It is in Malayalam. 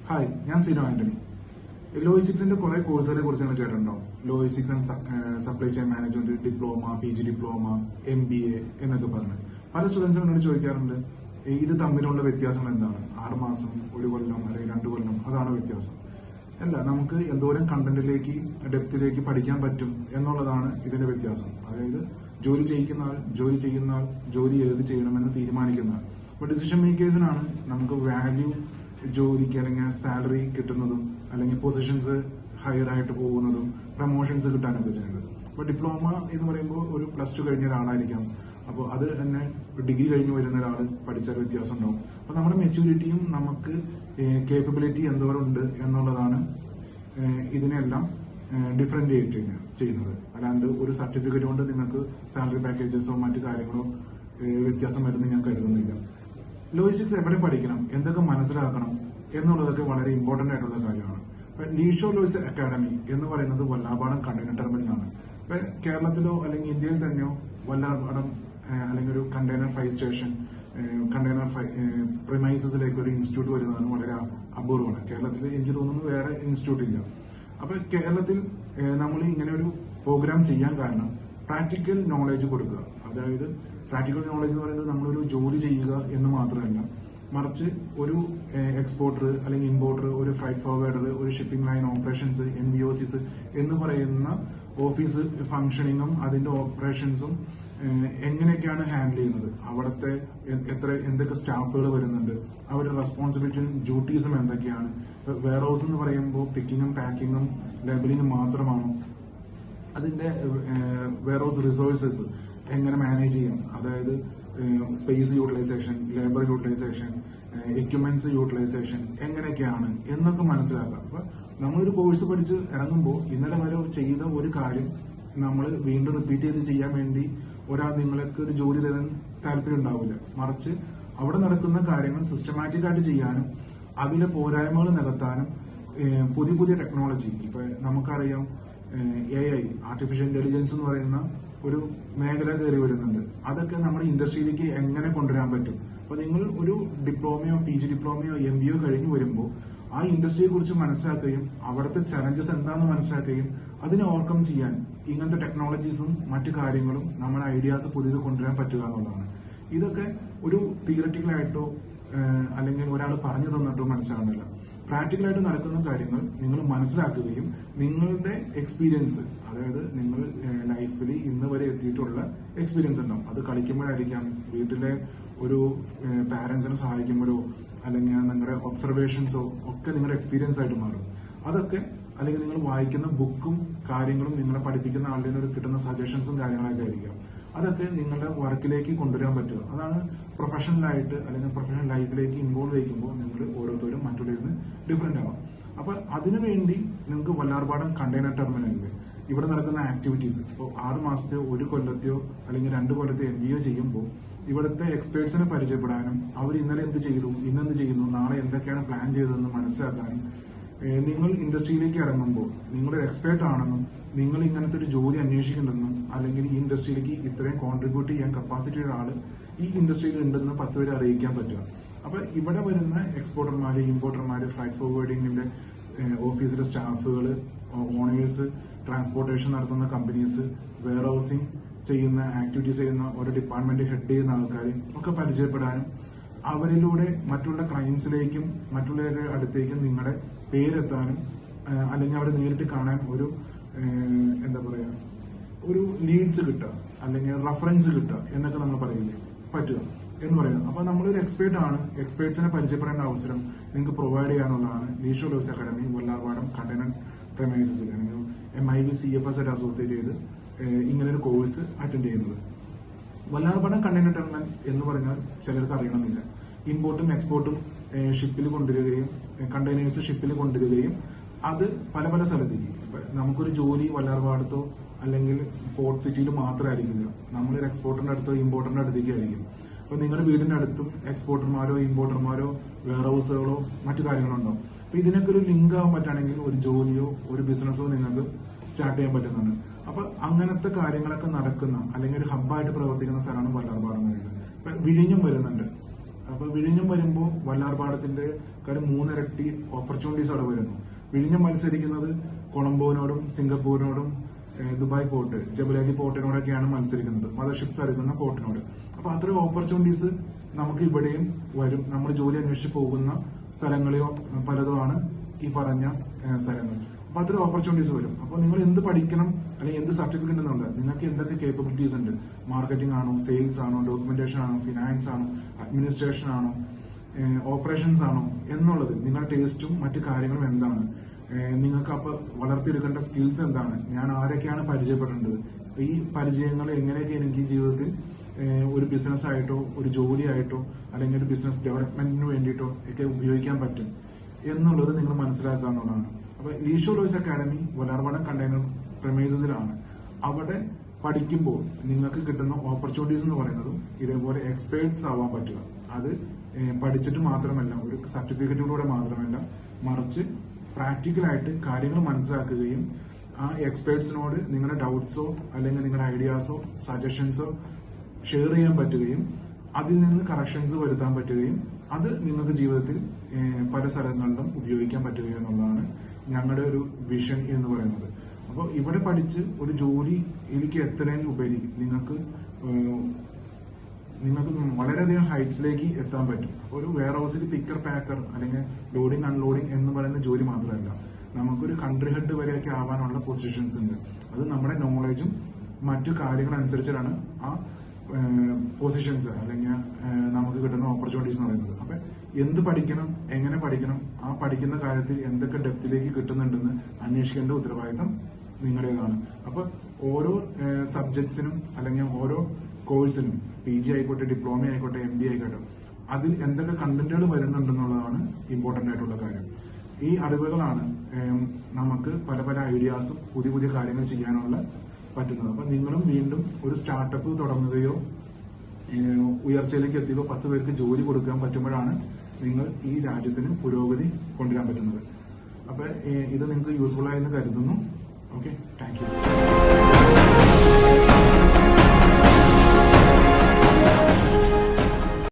ഹായ്, ഞാൻ സിനോ ആന്റണി. ലോജിസ്റ്റിക്സിന്റെ കുറെ കോഴ്സുകളെ കുറിച്ച് നിങ്ങൾ കേട്ടിട്ടുണ്ടോ? Logistics and supply chain management diploma, PG diploma, MBA എന്നൊക്കെ പറഞ്ഞ് പല സ്റ്റുഡൻസും എന്നോട് ചോദിക്കാറുണ്ട്, ഇത് തമ്മിലുള്ള വ്യത്യാസങ്ങൾ എന്താണ്? 6 മാസം, 1 കൊല്ലം അല്ലെങ്കിൽ 2 കൊല്ലം, അതാണ് വ്യത്യാസം. അല്ല, നമുക്ക് എന്തോരം കണ്ടന്റിലേക്ക് ഡെപ്തിലേക്ക് പഠിക്കാൻ പറ്റും എന്നുള്ളതാണ് ഇതിന്റെ വ്യത്യാസം. അതായത് ജോലി ചെയ്യുന്ന ആൾ ജോലി ഏത് ചെയ്യണമെന്ന് തീരുമാനിക്കുന്ന ആൾ. അപ്പൊ ഡിസിഷൻ മേക്കേഴ്സിനാണ് നമുക്ക് വാല്യൂ ജോലിക്ക് അല്ലെങ്കിൽ സാലറി കിട്ടുന്നതും അല്ലെങ്കിൽ പൊസിഷൻസ് ഹയർ ആയിട്ട് പോകുന്നതും പ്രൊമോഷൻസ് കിട്ടാനൊക്കെ ചെയ്യുന്നത്. അപ്പോൾ ഡിപ്ലോമ എന്ന് പറയുമ്പോൾ ഒരു +2 കഴിഞ്ഞ ഒരാളായിരിക്കാം. അപ്പോൾ അത് തന്നെ ഡിഗ്രി കഴിഞ്ഞ് വരുന്ന ഒരാൾ പഠിച്ചാൽ വ്യത്യാസം ഉണ്ടാവും. അപ്പോൾ നമ്മുടെ മെച്യൂരിറ്റിയും നമുക്ക് കേപ്പബിലിറ്റി എന്തോരം ഉണ്ട് എന്നുള്ളതാണ് ഇതിനെല്ലാം ഡിഫറൻഷിയേറ്റ് ചെയ്യുന്നത്. അല്ലാണ്ട് ഒരു സർട്ടിഫിക്കറ്റ് കൊണ്ട് നിങ്ങൾക്ക് സാലറി പാക്കേജസോ മറ്റു കാര്യങ്ങളോ വ്യത്യാസം വരുന്നത് ഞാൻ കരുതുന്നില്ല. ലോജിസ്റ്റിക്സ് എവിടെ പഠിക്കണം, എന്തൊക്കെ മനസ്സിലാക്കണം എന്നുള്ളതൊക്കെ വളരെ ഇമ്പോർട്ടന്റ് ആയിട്ടുള്ള കാര്യമാണ്. ഇപ്പൊ ലീഷോ ലോജിസ്റ്റിക്സ് അക്കാഡമി എന്ന് പറയുന്നത് വല്ലാർപാടം കണ്ടെയ്നർ ടെർമിനലാണ്. ഇപ്പൊ കേരളത്തിലോ അല്ലെങ്കിൽ ഇന്ത്യയിൽ തന്നെയോ വല്ലാർപാടം അല്ലെങ്കിൽ ഒരു കണ്ടെയ്നർ ഫൈവ് സ്റ്റേഷൻ കണ്ടെയ്നർ പ്രിമൈസസിലേക്ക് ഒരു ഇൻസ്റ്റിറ്റ്യൂട്ട് വരുന്നതാണ് വളരെ അപൂർവമാണ്. കേരളത്തിൽ എനിക്ക് തോന്നുന്നു വേറെ ഇൻസ്റ്റിറ്റ്യൂട്ട് ഇല്ല. അപ്പൊ കേരളത്തിൽ നമ്മൾ ഇങ്ങനെ ഒരു പ്രോഗ്രാം ചെയ്യാൻ കാരണം പ്രാക്ടിക്കൽ നോളേജ് കൊടുക്കുക. അതായത് പ്രാക്ടിക്കൽ നോളേജ് എന്ന് പറയുന്നത് നമ്മളൊരു ജോലി ചെയ്യുക എന്ന് മാത്രമല്ല, മറിച്ച് ഒരു എക്സ്പോർട്ടർ അല്ലെങ്കിൽ ഇമ്പോർട്ടർ, ഒരു ഫ്രൈറ്റ് ഫോർവേഡർ, ഒരു ഷിപ്പിംഗ് ലൈൻ ഓപ്പറേഷൻസ്, NVOCs എന്ന് പറയുന്ന ഓഫീസ് ഫംഗ്ഷനിങ്ങും അതിന്റെ ഓപ്പറേഷൻസും എങ്ങനെയൊക്കെയാണ് ഹാൻഡിൽ ചെയ്യുന്നത്, അവിടുത്തെ എന്തൊക്കെ സ്റ്റാഫുകൾ വരുന്നുണ്ട്, അവരുടെ റെസ്പോൺസിബിലിറ്റിയും ഡ്യൂട്ടീസും എന്തൊക്കെയാണ്, വെയർ ഹൗസ് എന്ന് പറയുമ്പോൾ പിക്കിങ്ങും പാക്കിങ്ങും ലേബലിങ്ങും മാത്രമാണോ, അതിന്റെ വെയർ ഹൗസ് റിസോഴ്സസ് എങ്ങനെ മാനേജ് ചെയ്യാം, അതായത് space utilisation, labour utilisation, equipments utilisation എങ്ങനെയൊക്കെയാണ് എന്നൊക്കെ മനസ്സിലാക്കുക. അപ്പൊ നമ്മളൊരു കോഴ്സ് പഠിച്ച് ഇറങ്ങുമ്പോൾ ഇന്നലെ വരെ ചെയ്ത ഒരു കാര്യം നമ്മൾ വീണ്ടും റിപ്പീറ്റ് ചെയ്ത് ചെയ്യാൻ വേണ്ടി ഒരാൾ നിങ്ങൾക്ക് ഒരു ജോലി തരാൻ താല്പര്യം ഉണ്ടാവില്ല. മറിച്ച് അവിടെ നടക്കുന്ന കാര്യങ്ങൾ സിസ്റ്റമാറ്റിക് ആയിട്ട് ചെയ്യാനും അതിലെ പോരായ്മകൾ നികത്താനും പുതിയ പുതിയ ടെക്നോളജി, ഇപ്പൊ നമുക്കറിയാം AI ആർട്ടിഫിഷ്യൽ ഇന്റലിജൻസ് എന്ന് പറയുന്ന ഒരു മേഖല കയറി വരുന്നുണ്ട്. അതൊക്കെ നമ്മുടെ ഇൻഡസ്ട്രിയിലേക്ക് എങ്ങനെ കൊണ്ടുവരാൻ പറ്റും? അപ്പൊ നിങ്ങൾ ഒരു ഡിപ്ലോമയോ PG ഡിപ്ലോമയോ MBA കഴിഞ്ഞു വരുമ്പോൾ ആ ഇൻഡസ്ട്രിയെ കുറിച്ച് മനസ്സിലാക്കുകയും അവിടുത്തെ ചലഞ്ചസ് എന്താണെന്ന് മനസ്സിലാക്കുകയും അതിനെ ഓവർകം ചെയ്യാൻ ഇങ്ങനത്തെ ടെക്നോളജീസും മറ്റു കാര്യങ്ങളും നമ്മുടെ ഐഡിയാസ് പുതിയത് കൊണ്ടുവരാൻ പറ്റുക എന്നുള്ളതാണ്. ഇതൊക്കെ ഒരു തിയററ്റിക്കലായിട്ടോ അല്ലെങ്കിൽ ഒരാൾ പറഞ്ഞു തന്നിട്ടോ മനസ്സിലാകുന്നില്ല. പ്രാക്ടിക്കലായിട്ട് നടക്കുന്ന കാര്യങ്ങൾ നിങ്ങൾ മനസ്സിലാക്കുകയും നിങ്ങളുടെ എക്സ്പീരിയൻസ്, അതായത് നിങ്ങൾ ലൈഫിൽ ഇന്ന് വരെ എത്തിയിട്ടുള്ള എക്സ്പീരിയൻസ് ഉണ്ടാവും. അത് കളിക്കുമ്പോഴായിരിക്കാം, വീട്ടിലെ ഒരു പാരന്റ്സിനെ സഹായിക്കുമ്പോഴോ അല്ലെങ്കിൽ നിങ്ങളുടെ ഒബ്സർവേഷൻസോ ഒക്കെ നിങ്ങളുടെ എക്സ്പീരിയൻസ് ആയിട്ട് മാറും. അതൊക്കെ അല്ലെങ്കിൽ നിങ്ങൾ വായിക്കുന്ന ബുക്കും കാര്യങ്ങളും നിങ്ങളെ പഠിപ്പിക്കുന്ന ആളുടെ നിന്ന് കിട്ടുന്ന സജഷൻസും കാര്യങ്ങളൊക്കെ ആയിരിക്കാം. അതൊക്കെ നിങ്ങളുടെ വർക്കിലേക്ക് കൊണ്ടുവരാൻ പറ്റുക. അതാണ് പ്രൊഫഷണലായിട്ട് അല്ലെങ്കിൽ പ്രൊഫഷണൽ ലൈഫിലേക്ക് ഇൻവോൾവ് ചെയ്യുമ്പോൾ നിങ്ങൾ ഓരോരുത്തരും മറ്റുള്ളവരിൽ ഡിഫറെന്റ് ആവാം. അപ്പൊ അതിനുവേണ്ടി നിങ്ങൾക്ക് വല്ലാർപാടം കണ്ടെയ്നർ ടെർമിനലിൽ ഇവിടെ നടക്കുന്ന ആക്ടിവിറ്റീസ്, ഇപ്പോൾ 6 മാസത്തെയോ 1 കൊല്ലത്തെയോ അല്ലെങ്കിൽ 2 കൊല്ലത്തെയോ MBA ചെയ്യുമ്പോൾ ഇവിടുത്തെ എക്സ്പേർട്സിനെ പരിചയപ്പെടാനും അവർ ഇന്നലെ എന്ത് ചെയ്തു, ഇന്നെന്ത് ചെയ്യുന്നു, നാളെ എന്തൊക്കെയാണ് പ്ലാൻ ചെയ്തതെന്ന് മനസ്സിലാക്കാനും, നിങ്ങൾ ഇൻഡസ്ട്രിയിലേക്ക് ഇറങ്ങുമ്പോൾ നിങ്ങളൊരു എക്സ്പേർട്ട് ആണെന്നും നിങ്ങൾ ഇങ്ങനത്തെ ഒരു ജോലി അന്വേഷിക്കുന്നുണ്ടെന്നും അല്ലെങ്കിൽ ഈ ഇൻഡസ്ട്രിയിലേക്ക് ഇത്രയും കോൺട്രിബ്യൂട്ട് ചെയ്യാൻ കപ്പാസിറ്റി ഉള്ള ആള് ഈ ഇൻഡസ്ട്രിയിൽ ഉണ്ടെന്ന് 10 പേരെ അറിയിക്കാൻ പറ്റുക. അപ്പൊ ഇവിടെ വരുന്ന എക്സ്പോർട്ടർമാര്, ഇമ്പോർട്ടർമാര്, ഫ്രൈറ്റ് ഫോർവേഡിങ്ങിന്റെ ഓഫീസിലെ സ്റ്റാഫുകൾ, ഓണേഴ്സ്, ട്രാൻസ്പോർട്ടേഷൻ നടത്തുന്ന കമ്പനീസ്, വെയർ ഹൗസിംഗ് ചെയ്യുന്ന ആക്ടിവിറ്റീസ് ചെയ്യുന്ന ഓരോ ഡിപ്പാർട്ട്മെന്റ് ഹെഡ് ചെയ്യുന്ന ആൾക്കാരെയും ഒക്കെ പരിചയപ്പെടാനും അവരിലൂടെ മറ്റുള്ള ക്ലയൻസിലേക്കും മറ്റുള്ളവരുടെ അടുത്തേക്കും നിങ്ങളുടെ പേരെത്താനും അല്ലെങ്കിൽ അവരെ നേരിട്ട് കാണാൻ ഒരു എന്താ പറയാ ഒരു ലീഡ്സ് കിട്ടുക അല്ലെങ്കിൽ റഫറൻസ് കിട്ടുക എന്നൊക്കെ നമ്മൾ പറയില്ലേ, പറ്റുക എന്ന് പറയുന്നത്. അപ്പൊ നമ്മളൊരു എക്സ്പേർട്ട് ആണ്, എക്സ്പേർട്സിനെ പരിചയപ്പെടേണ്ട അവസരം നിങ്ങൾക്ക് പ്രൊവൈഡ് ചെയ്യാനുള്ളതാണ് Leesho logistics academy Vallarpadam container പ്രിമൈസസിൽ അല്ലെങ്കിൽ MIB CFS ആയിട്ട് അസോസിയേറ്റ് ചെയ്ത് ഇങ്ങനെ ഒരു കോഴ്സ് അറ്റൻഡ് ചെയ്യുന്നത്. വല്ലാർപാടം കണ്ടെയ്നർ ടെർമിനൽ എന്ന് പറഞ്ഞാൽ ചിലർക്ക് അറിയണമെന്നില്ല. ഇമ്പോർട്ടും എക്സ്പോർട്ടും ഷിപ്പിൽ കൊണ്ടുവരികയും കണ്ടെയ്നേഴ്സ് ഷിപ്പിൽ കൊണ്ടുവരികയും അത് പല പല സ്ഥലത്തേക്ക്, നമുക്കൊരു ജോലി വല്ലാർപാടത്തോ അല്ലെങ്കിൽ പോർട്ട് സിറ്റിയിൽ മാത്രമായിരിക്കില്ല, നമ്മളൊരു എക്സ്പോർട്ടറിന്റെ അടുത്തോ ഇമ്പോർട്ടറിന്റെ അടുത്തേക്ക് ആയിരിക്കും. അപ്പൊ നിങ്ങളുടെ വീടിന്റെ അടുത്തും എക്സ്പോർട്ടർമാരോ ഇമ്പോർട്ടർമാരോ വെയർ ഹൗസുകളോ മറ്റു കാര്യങ്ങളോ ഉണ്ടാവും. അപ്പൊ ഇതിനൊക്കെ ഒരു ലിങ്ക് ആവാൻ പറ്റുകയാണെങ്കിൽ ഒരു ജോലിയോ ഒരു ബിസിനസ്സോ നിങ്ങൾക്ക് സ്റ്റാർട്ട് ചെയ്യാൻ പറ്റുന്നുണ്ട്. അപ്പൊ അങ്ങനത്തെ കാര്യങ്ങളൊക്കെ നടക്കുന്ന അല്ലെങ്കിൽ ഒരു ഹബ്ബായിട്ട് പ്രവർത്തിക്കുന്ന സ്ഥലമാണ് വല്ലാർപാടം എന്ന് പറയുന്നത്. ഇപ്പൊ വിഴിഞ്ഞം വരുന്നുണ്ട്, അപ്പൊ വിഴിഞ്ഞം വരുമ്പോൾ വല്ലാർപാടത്തിന്റെ കാര്യം 3 ഇരട്ടി ഓപ്പർച്യൂണിറ്റീസ് അവിടെ വരുന്നു. വിഴിഞ്ഞം മത്സരിക്കുന്നത് കൊളംബോനോടും സിംഗപ്പൂരിനോടും ദുബായ് പോർട്ട്, ജബലാലി പോർട്ടിനോടൊക്കെയാണ് മത്സരിക്കുന്നത്, മദർഷിപ്സ് എടുക്കുന്ന പോർട്ടിനോട്. അപ്പൊ അത്രയും ഓപ്പർച്യൂണിറ്റീസ് നമുക്ക് ഇവിടെയും വരും. നമ്മൾ ജോലി അന്വേഷിച്ച് പോകുന്ന സ്ഥലങ്ങളിലോ പലതുമാണ് ഈ പറഞ്ഞ സ്ഥലങ്ങൾ. അപ്പൊ അത്രയും ഓപ്പർച്യൂണിറ്റീസ് വരും. അപ്പൊ നിങ്ങൾ എന്ത് പഠിക്കണം അല്ലെങ്കിൽ എന്ത് സർട്ടിഫിക്കറ്റ് ഉണ്ടെന്നുണ്ട്, നിങ്ങൾക്ക് എന്തൊക്കെ കേപ്പബിലിറ്റീസ് ഉണ്ട്, മാർക്കറ്റിംഗ് ആണോ, സെയിൽസ് ആണോ, ഡോക്യുമെന്റേഷൻ ആണോ, ഫിനാൻസ് ആണോ, അഡ്മിനിസ്ട്രേഷൻ ആണോ, ഓപ്പറേഷൻസ് ആണോ എന്നുള്ളത്, നിങ്ങളുടെ ടേസ്റ്റും മറ്റു കാര്യങ്ങളും എന്താണ്, നിങ്ങൾക്ക് അപ്പൊ വളർത്തിയെടുക്കേണ്ട സ്കിൽസ് എന്താണ്, ഞാൻ ആരൊക്കെയാണ് പരിചയപ്പെടേണ്ടത്, ഈ പരിചയങ്ങൾ എങ്ങനെയൊക്കെ എനിക്ക് ജീവിതത്തിൽ ഒരു ബിസിനസ് ആയിട്ടോ ഒരു ജോലിയായിട്ടോ അല്ലെങ്കിൽ ഒരു ബിസിനസ് ഡെവലപ്മെന്റിന് വേണ്ടിയിട്ടോ ഒക്കെ ഉപയോഗിക്കാൻ പറ്റും എന്നുള്ളത് നിങ്ങൾ മനസ്സിലാക്കുക എന്നുള്ളതാണ്. അപ്പൊ ലീഷോ ലോയ്സ് അക്കാഡമി വല്ലാർപാടം കണ്ടെയ്നർ പ്രമൈസസിലാണ്. അവിടെ പഠിക്കുമ്പോൾ നിങ്ങൾക്ക് കിട്ടുന്ന ഓപ്പർച്യൂണിറ്റീസ് എന്ന് പറയുന്നതും ഇതേപോലെ എക്സ്പേർട്സ് ആവാൻ പറ്റുക. അത് പഠിച്ചിട്ട് മാത്രമല്ല, ഒരു സർട്ടിഫിക്കറ്റിലൂടെ മാത്രമല്ല, മറിച്ച് പ്രാക്ടിക്കലായിട്ട് കാര്യങ്ങൾ മനസ്സിലാക്കുകയും ആ എക്സ്പേർട്സിനോട് നിങ്ങളുടെ ഡൗട്ട്സോ അല്ലെങ്കിൽ നിങ്ങളുടെ ഐഡിയാസോ സജഷൻസോ ഷെയർ ചെയ്യാൻ പറ്റുകയും അതിൽ നിന്ന് കറക്ഷൻസ് വരുത്താൻ പറ്റുകയും അത് നിങ്ങൾക്ക് ജീവിതത്തിൽ പല സ്ഥലങ്ങളിലും ഉപയോഗിക്കാൻ പറ്റുക എന്നുള്ളതാണ് ഞങ്ങളുടെ ഒരു വിഷൻ എന്ന് പറയുന്നത്. അപ്പോൾ ഇവിടെ പഠിച്ച് ഒരു ജോലിയിലേക്ക് എത്തുന്നതിന് ഉപരി നിങ്ങൾക്ക് വളരെയധികം ഹൈറ്റ്സിലേക്ക് എത്താൻ പറ്റും. അപ്പോൾ ഒരു വെയർ ഹൗസിൽ പിക്കർ പാക്കർ അല്ലെങ്കിൽ ലോഡിംഗ് അൺലോഡിംഗ് എന്ന് പറയുന്ന ജോലി മാത്രമല്ല, നമുക്കൊരു കൺട്രി ഹെഡ് വരെയൊക്കെ ആവാനുള്ള പൊസിഷൻസ് ഉണ്ട്. അത് നമ്മുടെ നോളജും മറ്റു കാര്യങ്ങളനുസരിച്ചാണ് ആ പൊസിഷൻസ് അല്ലെങ്കിൽ നമുക്ക് കിട്ടുന്ന ഓപ്പർച്യൂണിറ്റീസ് എന്ന് പറയുന്നത്. അപ്പൊ എന്ത് പഠിക്കണം, എങ്ങനെ പഠിക്കണം, ആ പഠിക്കുന്ന കാര്യത്തിൽ എന്തൊക്കെ ഡെപ്തിലേക്ക് കിട്ടുന്നുണ്ടെന്ന് അന്വേഷിക്കേണ്ട ഉത്തരവാദിത്തം നിങ്ങളുടേതാണ്. അപ്പൊ ഓരോ സബ്ജക്ട്സിനും അല്ലെങ്കിൽ ഓരോ കോഴ്സിനും, PG ആയിക്കോട്ടെ, ഡിപ്ലോമ ആയിക്കോട്ടെ, MD ആയിക്കോട്ടെ, അതിൽ എന്തൊക്കെ കണ്ടന്റുകൾ വരുന്നുണ്ടെന്നുള്ളതാണ് ഇമ്പോർട്ടന്റ് ആയിട്ടുള്ള കാര്യം. ഈ അറിവുകളാണ് നമുക്ക് പല പല ഐഡിയാസും പുതിയ പുതിയ കാര്യങ്ങൾ ചെയ്യാനുള്ള പറ്റുന്നത്. അപ്പൊ നിങ്ങളും വീണ്ടും ഒരു സ്റ്റാർട്ടപ്പ് തുടങ്ങുകയോ ഉയർച്ചയിലേക്ക് എത്തുകയോ 10 പേർക്ക് ജോലി കൊടുക്കാൻ പറ്റുമ്പോഴാണ് നിങ്ങൾ ഈ രാജ്യത്തിന് പുരോഗതി കൊണ്ടുവരാൻ പറ്റുന്നത്. അപ്പൊ ഇത് നിങ്ങൾക്ക് യൂസ്ഫുൾ ആയെന്ന് കരുതുന്നു. ഓക്കെ.